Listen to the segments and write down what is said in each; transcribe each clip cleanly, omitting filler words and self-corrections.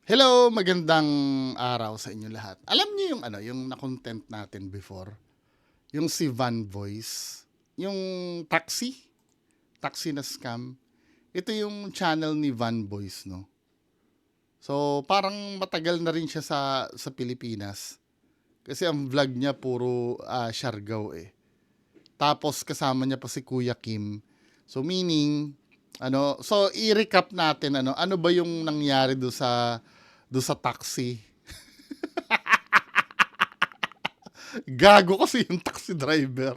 Hello, magandang araw sa inyo lahat. Alam niyo yung yung na-content natin before, yung si Van Voice, yung taxi na scam. Ito yung channel ni Van Voice, no. So, parang matagal na rin siya sa Pilipinas. Kasi ang vlog niya puro Siargao eh. Tapos kasama niya pa si Kuya Kim. So meaning so i-recap natin ano ba yung nangyari do sa taxi. Gago kasi yung taxi driver.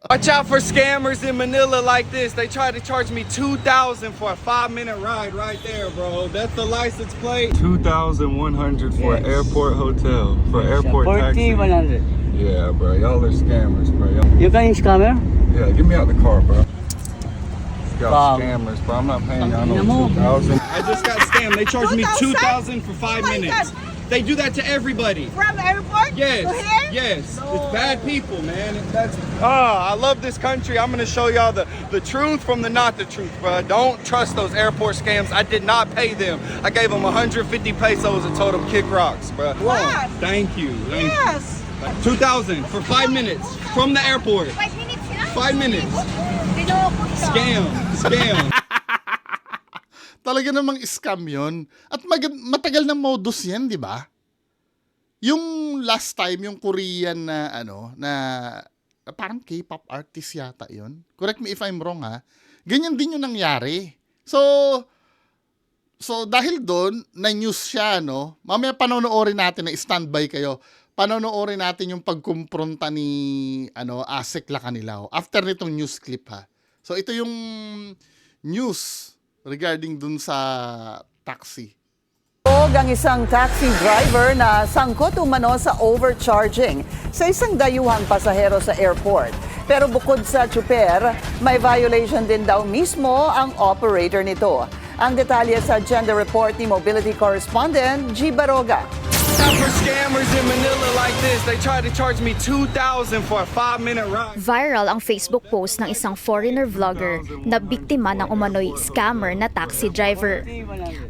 Watch out for scammers in Manila like this. They tried to charge me $2,000 for a 5-minute ride right there, bro. That's the license plate. 2,100 for an airport hotel, for airport taxi. 40, 100. Yeah, bro. Y'all are scammers, bro. You can scammer? Yeah, get me out the car, bro. Wow. Y'all scammers, bro. I'm not paying y'all no 2,000. I just got scammed. They charged me 2,000? $2,000 for 5 Oh my minutes. God. They do that to everybody. From the airport Yes. to here? Yes. No. It's bad people, man. I love this country. I'm gonna show y'all the truth from the not the truth, bro. Don't trust those airport scams. I did not pay them. I gave them 150 pesos and told them kick rocks, bro. What? Thank you. Thank Yes. you. 2,000 for 5 minutes from the airport. 5 minutes na? 5 minutes. Dinoko ka. Scam. Talaga namang scam yun. At matagal ng modus yan, di ba? Yung last time, yung Korean na na parang K-pop artist yata yun. Correct me if I'm wrong ha. Ganyan din yung nangyari. So dahil doon, na-news siya, no? Mamaya panonoorin natin, na standby kayo. Panonoorin natin yung pagkumpronta ni Asek Lacanilao after nitong news clip ha. So ito yung news regarding dun sa taxi. Ang isang taxi driver na sangkot umano sa overcharging sa isang dayuhang pasahero sa airport. Pero bukod sa tsuper, may violation din daw mismo ang operator nito. Ang detalye sa Gender Report ni Mobility Correspondent G. Baroga. For scammers in Manila like this, they tried to charge me $2,000 for a 5-minute ride. Viral ang Facebook post ng isang foreigner vlogger na biktima ng umano'y scammer na taxi driver.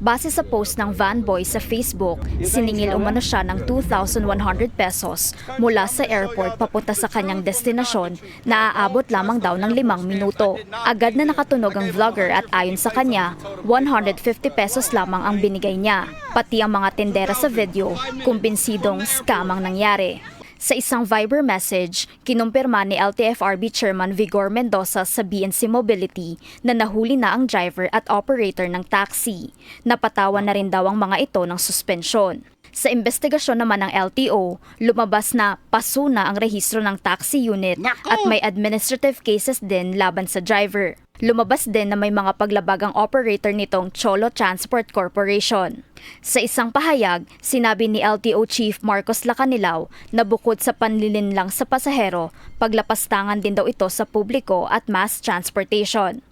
Base sa post ng Van Boy sa Facebook, siningil umano siya ng 2,100 pesos mula sa airport papunta sa kanyang destinasyon na aabot lamang daw ng 5 minuto. Agad na nakatunog ang vlogger at ayon sa kanya, 150 pesos lamang ang binigay niya. Pati ang mga tendera sa video, kumbinsidong scam ang nangyari. Sa isang Viber message, kinumpirma ni LTFRB Chairman Vigor Mendoza sa BNC Mobility na nahuli na ang driver at operator ng taxi. Napatawan na rin daw ang mga ito ng suspensyon. Sa investigasyon naman ng LTO, lumabas na paso na ang rehistro ng taxi unit at may administrative cases din laban sa driver. Lumabas din na may mga paglabag ang operator nitong Cholo Transport Corporation. Sa isang pahayag, sinabi ni LTO Chief Marcos Lacanilao na bukod sa panlilinlang sa pasahero, paglapastangan din daw ito sa publiko at mass transportation.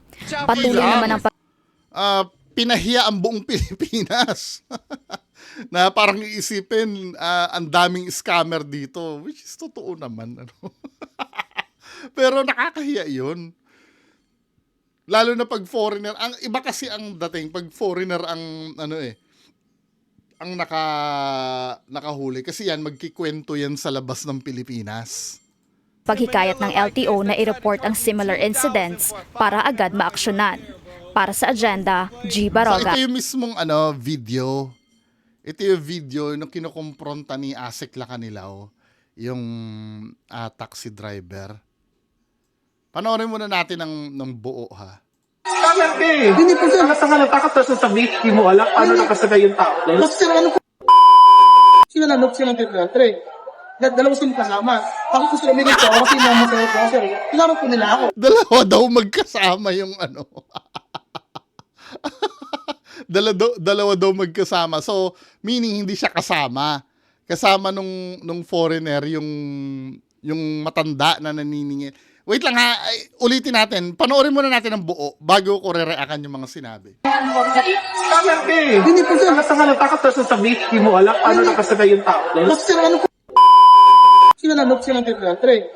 Patuloy naman ang Pinahiya ang buong Pilipinas. Na parang iisipin, ang daming scammer dito, which is totoo naman. Pero nakakahiya yun. Lalo na pag foreigner, ang iba kasi ang dating pag foreigner ang ang nakahuli kasi yan magkikwento yan sa labas ng Pilipinas. Paghikayat ng LTO na i-report ang similar incidents para agad maaksyonan. Para sa agenda, G. Baroga. So ito yung mismong video. Ito yung video nung kinukumpronta ni Asek Lacanilao, yung taxi driver. Panoorin muna natin ng buo ha. Hindi po sir, nasa halata ka sa hindi mo alam ano nakasagay yung tao. Kasi sir, ano po, sila nanok silang tinatry. Dalawa silang kasama. Ako po sila minito, ako kasi naman sa sir. Tinarap po nila ako. Dalawa daw magkasama yung dalawa daw magkasama. So, meaning hindi siya kasama. Kasama nung foreigner, yung matanda na naniningil. Wait lang ha, ulitin natin. Panoorin muna natin ang buo bago ko re-reactan yung mga sinabi. Hindi po sir, nasa halata ka sa hindi mo alam ano nakasagay yung tao. Kasi sir, ano po, sila nanok silang tinatry.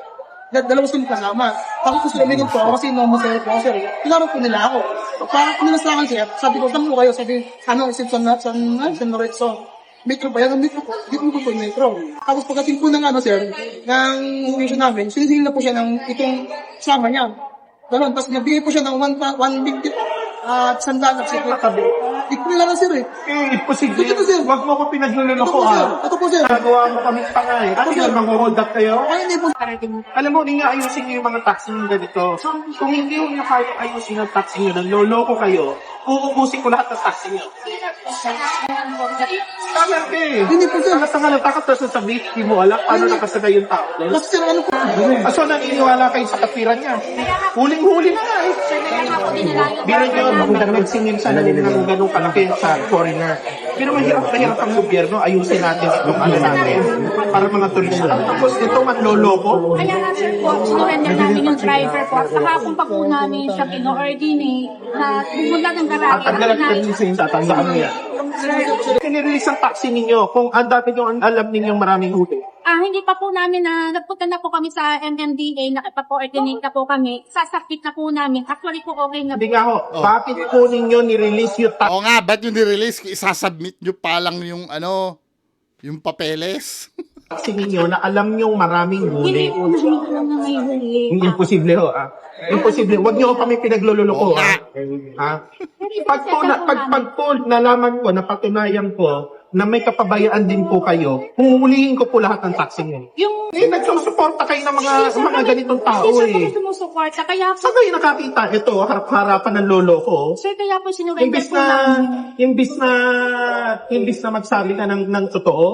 Dalawa sila kasama. Ako po sila umigot po ako kasi normal sir po, sir. Tinarap po nila ako. Parang nila sa akin, sir. Sabi ko, saan po kayo? Sabi, San Lorenzo. Metro ba yan? Metro po. Dito po yung metro. Tapos pagdating po ng sir, ng mission namin, sinisingil na po siya ng itong sama niya. Ganun, tapos nabigay po siya ng 150 at sandal at sikla tabi. Di ko nila na sir eh. Imposible. Ito, sir. Wag mo ko pinagluloko Ito po sir. Nagawa mo kami pangay. At Ito, yun, sir. mag-hold up kayo. Kaya hindi po Alam mo, hindi nga ayusin nyo yung mga taxi nyo ganito. Kung hindi nyo kaya ayusin ang taxi nyo, nanloloko kayo, uubusin ko lahat ng taxi nyo. Tama ka eh. Hindi po sir. Tanga-tanga lang, takot na sasabihin, hindi mo alam paano nakasagay yung tao. Kasi sir, ano po? So, naniniwala kayo sa katwiran niya. Huling-huli na nga eh. Bilang nyo, magandang nagsingin siya ng ganong kalaki sa foreigner. Pero mahirap na hirap ang gobyerno, ayusin natin itong natin para mga turista. Tapos ito manloloko. Kaya nga sir po, sinurrender namin yung driver po. At kahapon pa po namin siya kino-ordinate na pumunta ng At garahe. ang galang natin tatandaan mo yan. Kinirelease ang taxi ninyo kung ang dati nyo alam ninyong maraming huli. Hindi pa po namin nagpunta na po kami sa MMDA, nakipag-coordinate na po kami. Sasakit na po namin. Actually po okay na Hindi po. nga ho, bakit po ninyo nirelease yung taxi Oo nga, ba't yung nirelease? Isasubmit nyo pa lang yung yung papeles. ninyo na alam nyong maraming Hindi huli? po namin alam na may huli. Hindi imposible ho, Imposible. Huwag niyo kami pinaglululoko, Oo nga. Pag po nalaman ko, napatunayan ko, na may kapabayaan din po kayo, huhulihin ko po lahat ng taxi niyo. Yung Nagsusuporta kayo ng mga ganitong tao Sir, eh. po sumusuporta. Kaya po, Saan kayo nakakita? Ito, harap-harapan ng lolo ko. sir, kaya po sinurrender Imbis po namin. na magsabi ka ng totoo,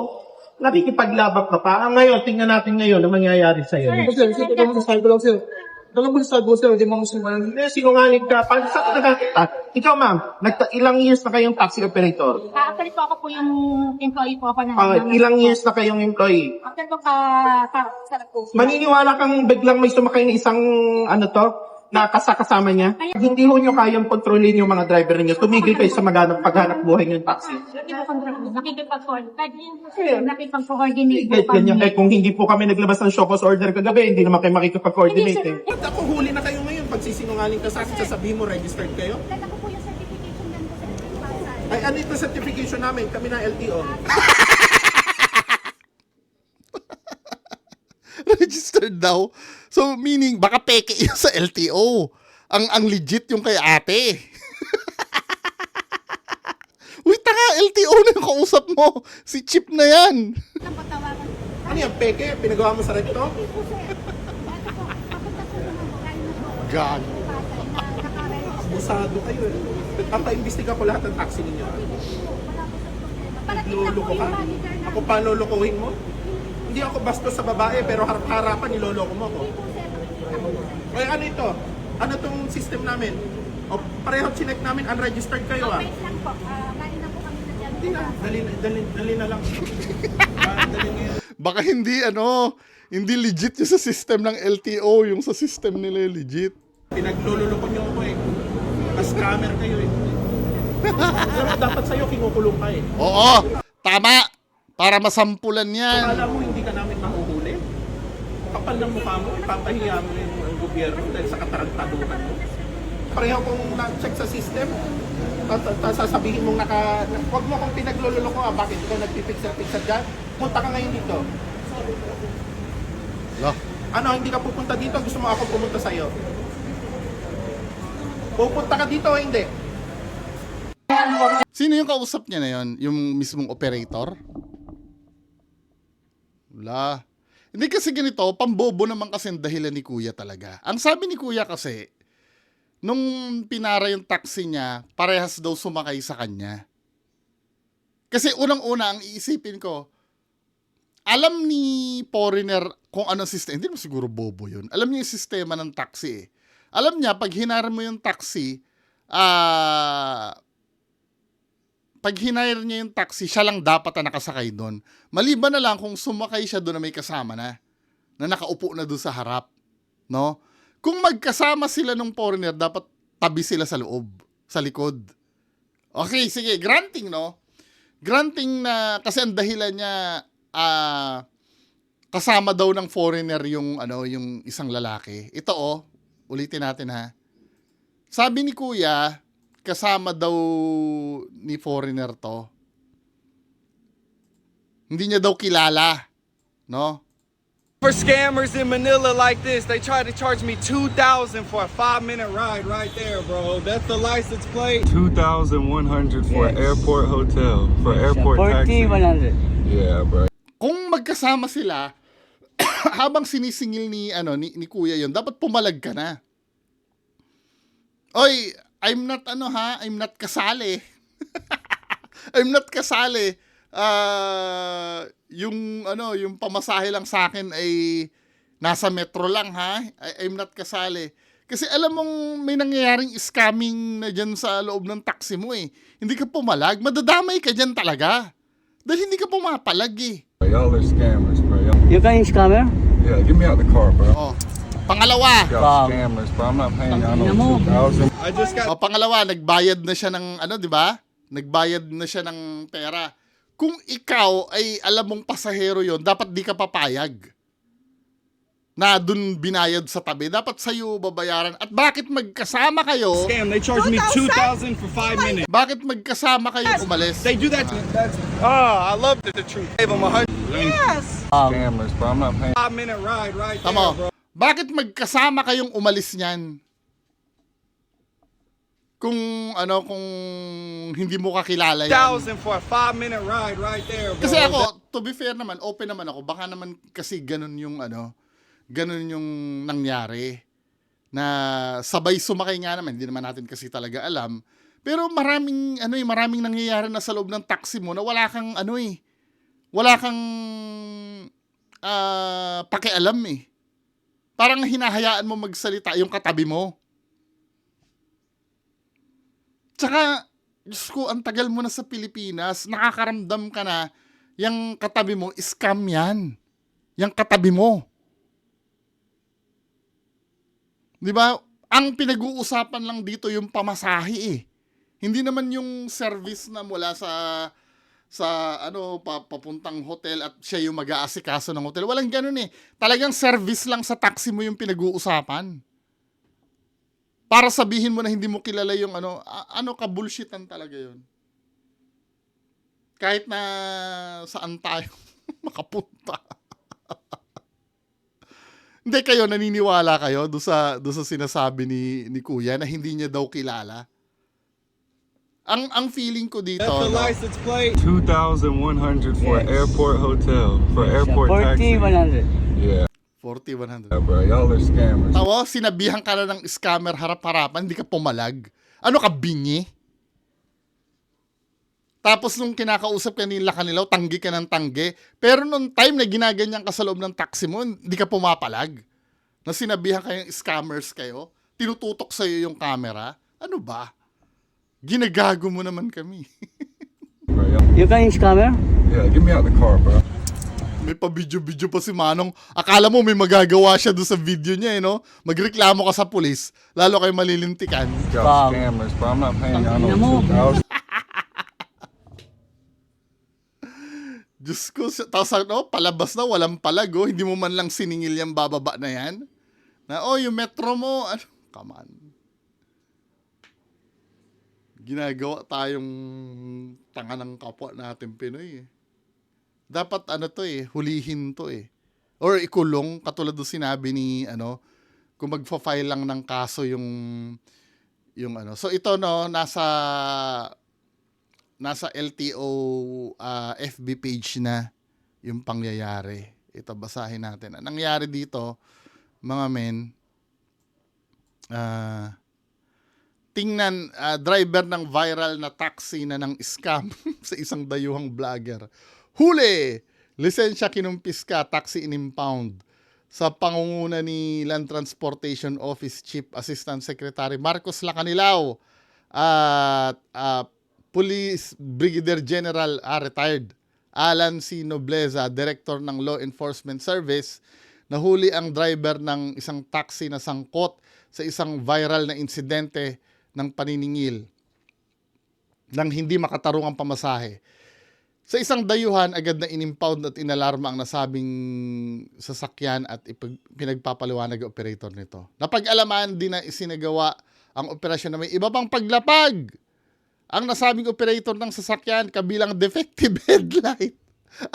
nakikipaglabak ka pa. Ngayon, tingnan natin ngayon ang mangyayari sa'yo. Sir, ito lang sa ko lang sir. Dalang po sa ko sir, hindi mo musulman. Hindi, sinungaling ka. Paano saan ka nakakita? Ikaw, ma'am, ilang years na kayong taxi operator? Actually po ako po yung employee po ako na. Ilang years na kayong employee? After po sa po. Maniniwala kang biglang may sumakay na isang na kasama niya? Hindi ho nyo kayang kontrolin yung mga driver ninyo. Tumigil kayo sa paghanap buhay ng taxi. Nakipag-coordinate po Kahit ganyan, kami. kung hindi po kami naglabas ng show cause order kagabi, hindi naman kayo makikipag-coordinate eh. Ba't ako huli na kayo ngayon? Pag sisinungaling ka sa akin, sasabihin mo registered kayo? Dala ko po yung certification din po sa Ay, ano ito certification namin? Kami na LTO. Registered daw. So, meaning, baka peke yun sa LTO. Ang legit yung kay ate. Uy, tanga, LTO na yung kausap mo. Si Chip na yan. Ano yan, peke? Pinagawa mo sa recto? God. Abusado kayo eh. Papaimbestiga ko lahat ng taxi ninyo. Nagluloko ka? Ako pa lolokohin mo? Hindi ako bastos sa babae pero harap-harapan niloloko mo ako. Oy, ano ito? Ano tong system namin? O pareho chinek namin unregistered kayo ah. Hindi na, dali na lang. Dali ngayon. Baka hindi legit yung sa system ng LTO, yung sa system nila yung legit. Pinagluloko niyo ako eh. Scammer kayo eh. Pero dapat sa'yo kinukulong ka eh. Oo, tama. Para masampulan yan. Alam mo hindi ka namin mahuhuli? Kapal ng mukha mo, ipapahiya mo yung gobyerno dahil sa kataragtaduhan mo. Pareho kong na-check sa system, sasabihin mong huwag mo kong pinaglululoko bakit ikaw nagpipixel-pixel dyan? Punta ka ngayon dito. Lah. Ano, hindi ka pupunta dito? Gusto mo ako pumunta sa'yo? Pupunta ka dito o hindi? Sino yung kausap niya na yon? Yung mismong operator? Wala. Hindi kasi ganito, pambobo naman kasi ang dahilan ni Kuya talaga. Ang sabi ni Kuya kasi, nung pinara yung taxi niya, parehas daw sumakay sa kanya. Kasi unang-una, ang iisipin ko, alam ni foreigner kung anong sistema. Hindi mo siguro bobo yun. Alam niya yung sistema ng taxi eh. Alam niya, pag hinire mo yung taxi, pag hinire niya yung taxi, siya lang dapat na nakasakay doon. Maliban na lang kung sumakay siya doon na may kasama na nakaupo na doon sa harap. No? Kung magkasama sila ng foreigner, dapat tabi sila sa loob, sa likod. Okay, sige, granting, no? Granting na, kasi ang dahilan niya, kasama daw ng foreigner yung yung isang lalaki. Ito ulitin natin ha. Sabi ni Kuya, kasama daw ni foreigner to. Hindi niya daw kilala, no? For scammers in Manila like this, they try to charge me $2,000 for a 5-minute ride right there, bro. That's the license plate. 2,100 for airport hotel, for airport taxi. 40, 100. Yeah, bro. Kung magkasama sila, habang sinisingil ni ni Kuya yon, dapat pumalag ka na. Oy, I'm not I'm not kasali. I'm not kasali. Yung pamasahe lang sa akin ay nasa metro lang ha. I'm not kasali. Kasi alam mong may nangyayaring scamming na dyan sa loob ng taxi mo eh. Hindi ka pumalag, madadamay ka dyan talaga. Dahil hindi ka pumapalag eh. Y'all are scammers, bro. You can scammer? Yeah, get me out the car, bro. Oh. Pangalawa, Y'all scammers, bro. I'm not paying y'all no 2,000. I just got pangalawa, nagbayad na siya ng di ba? Nagbayad na siya ng pera. Kung ikaw ay alam mong pasahero yon, dapat di ka papayag na dun binayad sa tabi. Dapat sa'yo babayaran. At bakit magkasama kayo? scam. They charged me $2,000 for 5 minutes. Bakit magkasama kayo umalis? They do that. I love the truth. Gave them Scammers, bro. I'm not paying. 5-minute ride right there, Tama. bro. Bakit magkasama kayong umalis niyan? Kung kung hindi mo kakilala yan. $1,000 for a 5-minute ride right there, bro. Kasi ako, to be fair naman, open naman ako. Baka naman kasi ganun yung ganun yung nangyari. Na sabay sumakay nga naman, hindi naman natin kasi talaga alam. Pero maraming maraming nangyayari na sa loob ng taxi mo na wala kang wala kang pakialam eh. Parang hinahayaan mo magsalita yung katabi mo. Tsaka, Diyos ko, ang tagal mo na sa Pilipinas, nakakaramdam ka na, yung katabi mo, scam yan. Yung katabi mo. Di ba? Ang pinag-uusapan lang dito yung pamasahe eh. Hindi naman yung service na mula sa papuntang hotel at siya yung mag-aasikaso ng hotel. Walang ganun eh. Talagang service lang sa taxi mo yung pinag-uusapan. Para sabihin mo na hindi mo kilala yung ka-bullshitan talaga yun. Kahit na saan tayo makapunta. Hindi kayo, naniniwala kayo doon sa sinasabi ni Kuya na hindi niya daw kilala? Ang feeling ko dito, That's the license plate. 2,100 for airport hotel, for airport 40, taxi. 100. Yeah, 40, 100. bro. Y'all are scammers. Tawa, sinabihan ka na ng scammer harap-harapan, hindi ka pumalag. Ano ka, bingi? Tapos nung kinakausap ka nila kanilaw, tanggi ka ng tanggi. Pero nung time na ginaganyan ka sa loob ng taxi mo, hindi ka pumapalag. Na sinabihan kayong scammers kayo, tinututok sa'yo yung camera. Ano ba? Ginagago mo naman kami. Bro, You can scammer? yeah, get me out the car, bro. May pa-video-video pa si Manong. Akala mo may magagawa siya doon sa video niya, no? Magreklamo ka sa pulis, lalo kayo malilintikan. Y'all scammers, bro. I'm not paying y'all Tangina mo. no 2,000. Diyos ko, tapos palabas na, walang palag, hindi mo man lang siningil yung bababa na yan. Na, yung metro mo, come on. Ginagawa tayong tanga ng kapwa natin Pinoy eh. Dapat hulihin to eh. Or ikulong, katulad doon sinabi ni, kung magfa-file lang ng kaso yung So ito nasa LTO FB page na yung pangyayari. Ito, basahin natin. Ang nangyari dito, mga men, tingnan, driver ng viral na taxi na ng scam sa isang dayuhang vlogger. Huli! Lisensya kinumpiska, taxi in-impound. Sa pangunguna ni Land Transportation Office Chief Assistant Secretary Marcos Lacanilao at Police Brigadier General retired Alan C. Nobleza, Director ng Law Enforcement Service, nahuli ang driver ng isang taxi na sangkot sa isang viral na insidente ng paniningil ng hindi makatarungang pamasahe. Sa isang dayuhan, agad na inimpound at inalarma ang nasabing sasakyan at pinagpapaliwanag ang operator nito. Napag-alaman din na isinagawa ang operasyon na may iba pang paglapag. Ang nasabing operator ng sasakyan kabilang defective headlight,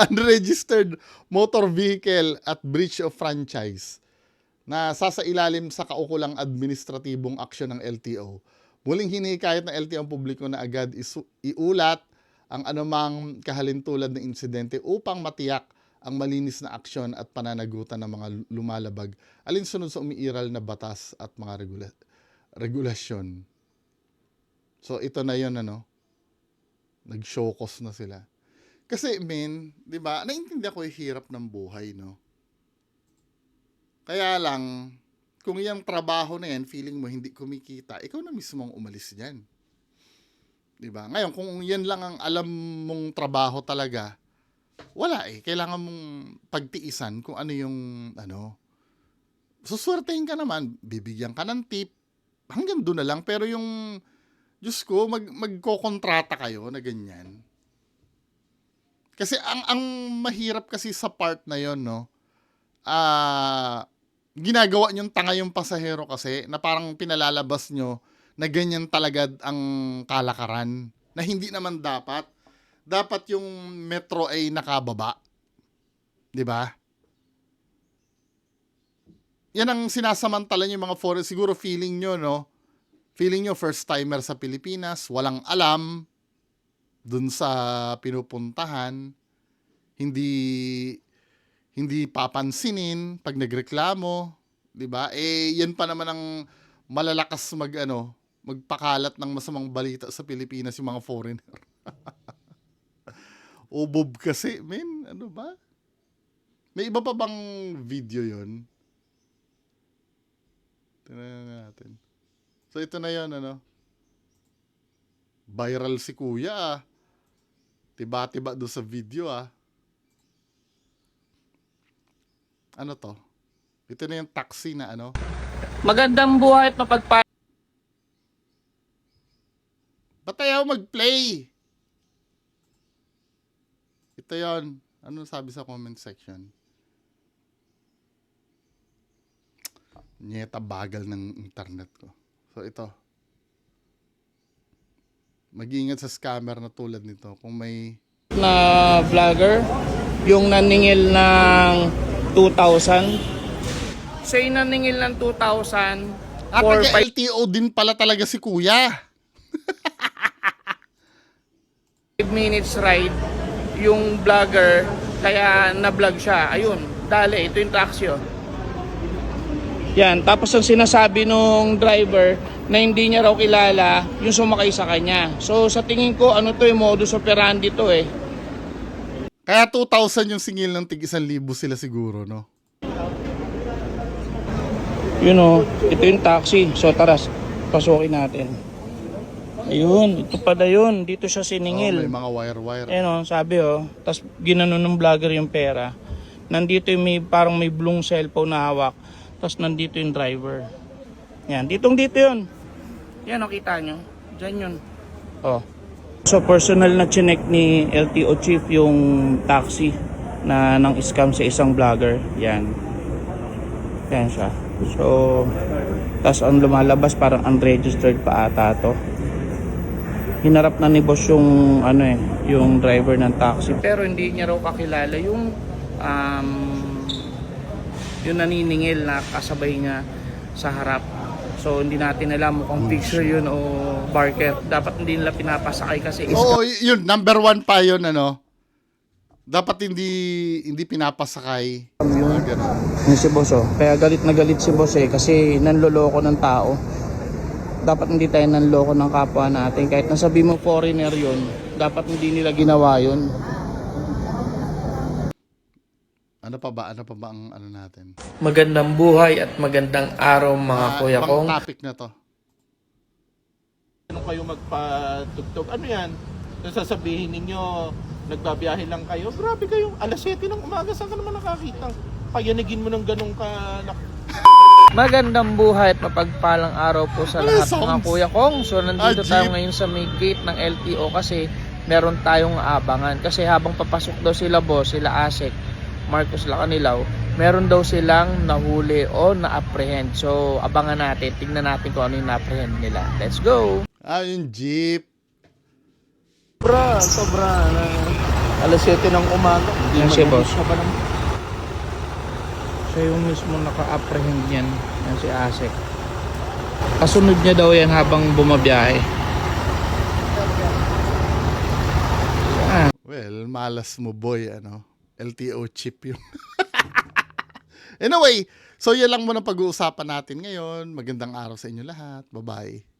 unregistered motor vehicle at breach of franchise na sasailalim sa kaukulang administratibong aksyon ng LTO. Muling hinikayat ng LTO ang publiko na agad iulat ang anumang kahalintulad ng insidente upang matiyak ang malinis na aksyon at pananagutan ng mga lumalabag alinsunod sa umiiral na batas at mga regulasyon. So ito na yun, nag-showcase na sila. Kasi di ba, naiintindihan ko yung hirap ng buhay, no? Kaya lang, kung yung trabaho na yan, feeling mo hindi kumikita, ikaw na mismo ang umalis diyan. Diba? Ngayon, kung yan lang ang alam mong trabaho talaga, wala kailangan mong pagtiisan kung ano yung, suswertehin ka naman, bibigyan ka ng tip, hanggang doon na lang. Pero yung, Diyos ko, magkokontrata kayo na ganyan. Kasi ang mahirap kasi sa part na yon, ginagawa nyong tanga yung pasahero kasi na parang pinalalabas nyo na ganyan talaga ang kalakaran. Na hindi naman dapat. Dapat yung metro ay nakababa. Diba? Yan ang sinasamantala yung mga foreign. Siguro feeling nyo, Feeling nyo first timer sa Pilipinas, walang alam dun sa pinupuntahan, hindi papansinin pag nagreklamo, 'di ba? Yan pa naman ang malalakas magpakalat ng masamang balita sa Pilipinas yung mga foreigner. Ubob kasi, men, ano ba? May iba pa bang video 'yon? Tingnan natin. So ito na 'yon, Viral si Kuya. Tiba-tiba doon sa video, Ano to? Ito na yung taxi na Magandang buhay at mapagpalang. Ba't ayaw mag-play? Ito yon. Ano sabi sa comment section? Nyeta bagal ng internet ko. So ito. Mag-iingat sa scammer na tulad nito. Kung may Na vlogger, yung naningil ng 2,000. Siya yung naningil ng 2,000 at for LTO din pala talaga si Kuya. 5 minutes ride. Yung vlogger, kaya na-vlog siya. Ayun, dali, ito yung taxi, Yan, tapos ang sinasabi nung driver na hindi niya raw kilala yung sumakay sa kanya. So sa tingin ko, yung modus operandi to Kaya 2,000 yung singil ng tig 1,000 sila siguro, no? Ito yung taxi. So tara, pasukin natin. Ayun, ito pala yun. Dito siya siningil. May mga wire-wire. Sabi tapos ginano ng vlogger yung pera. Nandito yung parang may blue cellphone na hawak. Tapos nandito yung driver. Yan, dito yun. Yan, kita nyo. Diyan yun. So personal na chinek ni LTO chief yung taxi na nang scam sa isang vlogger. Yan. Yan siya. So, tapos ang lumalabas parang unregistered pa ata to. Hinarap na ni boss yung yung driver ng taxi. Pero hindi niya raw kakilala yung naniningil na kasabay niya sa harap. So hindi natin alam kung picture yun o barker. Dapat hindi nila pinapasakay kasi yun, number 1 pa yun, Dapat hindi pinapasakay. Yung si boss, Kaya galit na galit si boss kasi nanloloko ng tao. Dapat hindi tayo nanloko ng kapwa natin. Kahit nasabi mo foreigner yun, dapat hindi nila ginawa yun. Ano pa ba ang natin? Magandang buhay at magandang araw mga kuya kong. Topic na to. Kung kayo magpatugtog, ano yan? Sasabihin ninyo, nagbabiyahe lang kayo. Grabe kayo, alas 7 ng umaga, saan ka naman nakakita? Payanigin mo ng ganong Magandang buhay at mapagpalang araw po sa Ano lahat sounds? mga kuya kong. So nandito Jeep. tayo ngayon sa may gate ng LTO kasi meron tayong abangan. Kasi habang papasok daw sila boss, sila Asek, Marcos Lacanilaw, meron daw silang nahuli o na-apprehend. So abangan natin, tignan natin kung ano yung na-apprehend nila. Let's go! Yung jeep. Sobra na. Alas 7 ng umaga. Yan si boss. Siya pa naman. Siya yung mismo naka-apprehend yan. Yan si Asek. Kasunod niya daw yan habang bumabiyahe. Well, malas mo boy, LTO chip yung. Anyway, so yan lang muna pag-uusapan natin ngayon. Magandang araw sa inyo lahat. Bye-bye.